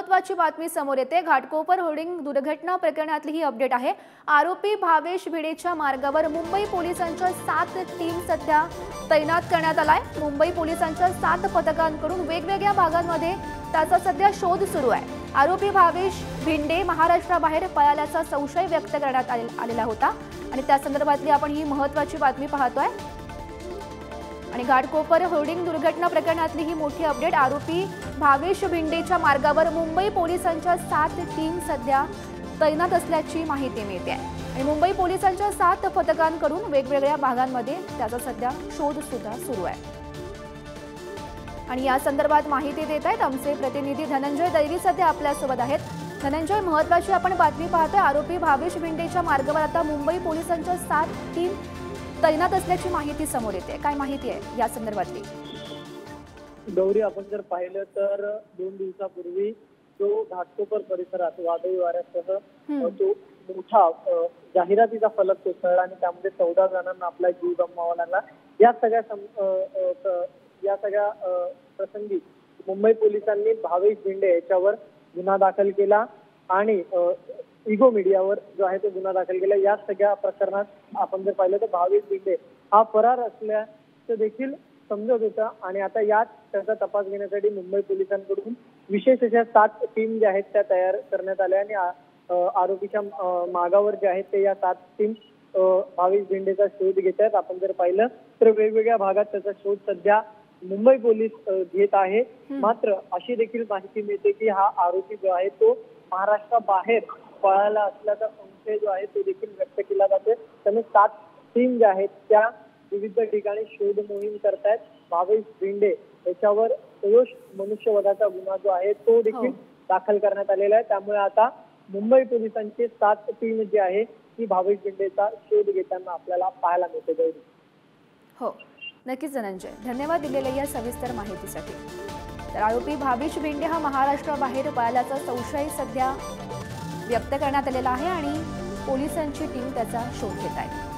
महत्त्वाची बातमी समोर येते। घाटकोपर होर्डिंग दुर्घटना प्रकरणातली ही अपडेट आहे। आरोपी भावेश भिडेच्या मार्गावर मुंबई पोलिसांच्या 7 टीम सध्या तैनात करण्यात आलाय। मुंबई पोलिसांच्या 7 पथकांकडून वेगवेगळ्या भागांमध्ये त्याचा सध्या शोध सुरू आहे। आरोपी भावेश भिंडे महाराष्ट्राबाहेर पळाल्याचा संशय व्यक्त करण्यात आलेला होता आणि त्या संदर्भातली आपण ही महत्त्वाची बातमी पाहतोय। आणि घाटकोपर होर्डिंग दुर्घटना प्रकरणातली ही मोठी अपडेट। आरोपी भावेश भिंडेच्या मार्गावर मुंबई पोलिसांच्या 7 टीम सध्या तैनात असल्याची माहिती मिळते आणि मुंबई पोलिसांच्या 7 पथकांकडून वेगवेगळ्या भागांमध्ये त्याचा सध्या शोध सुद्धा सुरू आहे। आणि या संदर्भात माहिती देत आहेत आमचे प्रतिनिधी धनंजय दैवी सध्या आपल्या सोबत आहेत। धनंजय, महत्त्वाची आपण बातमी पाहतोय। आरोपी भावेश भिंडेच्या मार्गावर आता मुंबई पोलिसांच्या 7 टीम तैनात असल्याची माहिती समोर येते। काय माहिती आहे या संदर्भातली? गौरी, आपण जर पाहिलं तर 2 दिवसापूर्वी जो घाटकोपर परिसरात वादळी वाऱ्यासह तो मोठा जाहिरातीचा फलक कोसळला आणि त्यामध्ये 14 जणांना आपला जीव गमवावा लागला। या सगळ्या प्रसंगी मुंबई पोलिसांनी भावेश भिंडे याच्यावर गुन्हा दाखल केला आणि इगो मीडियावर जो आहे तो गुन्हा दाखल केला। या सगळ्या प्रकरणात आपण जर पाहिलं तर भावेश भिंडे हा फरार असल्याचं देखील समजत होता आणि आता यात त्याचा तपास घेण्यासाठी मुंबई पोलिसांकडून विशेष अशा 7 टीम ज्या आहेत त्या तयार करण्यात आल्या आणि आरोपीच्या मागावर जे आहेत ते या 7 टीम भावेश भिंडेचा शोध घेत आहेत। आपण जर पाहिलं तर वेगवेगळ्या भागात त्याचा शोध सध्या मुंबई पोलीस घेत आहे। मात्र अशी देखील माहिती मिळते की हा आरोपी जो आहे तो महाराष्ट्राबाहेर पळाला असल्याचा संशय जो आहे तो देखील व्यक्त केला जातो। त्यामुळे 7 टीम ज्या आहेत त्या विविध ठिकाणी शोध मोहीम करतायत। भावेश भिंडे याच्यावर सदोष मनुष्यवधाचा गुन्हा जो आहे तो देखील दाखल करण्यात आलेला आहे। त्यामुळे आता मुंबई पोलिसांची 7 टीम जी आहे ती भावेश भिंडेचा शोध घेताना आपल्याला पाहायला मिळते। हो, नक्कीच धनंजय, धन्यवाद दिलेल्या या सविस्तर माहितीसाठी। तर आरोपी भावेश भिंडे हा महाराष्ट्राबाहेर पळाल्याचा संशय सध्या व्यक्त करण्यात आलेला आहे आणि पोलिसांची टीम त्याचा शोध घेत आहे।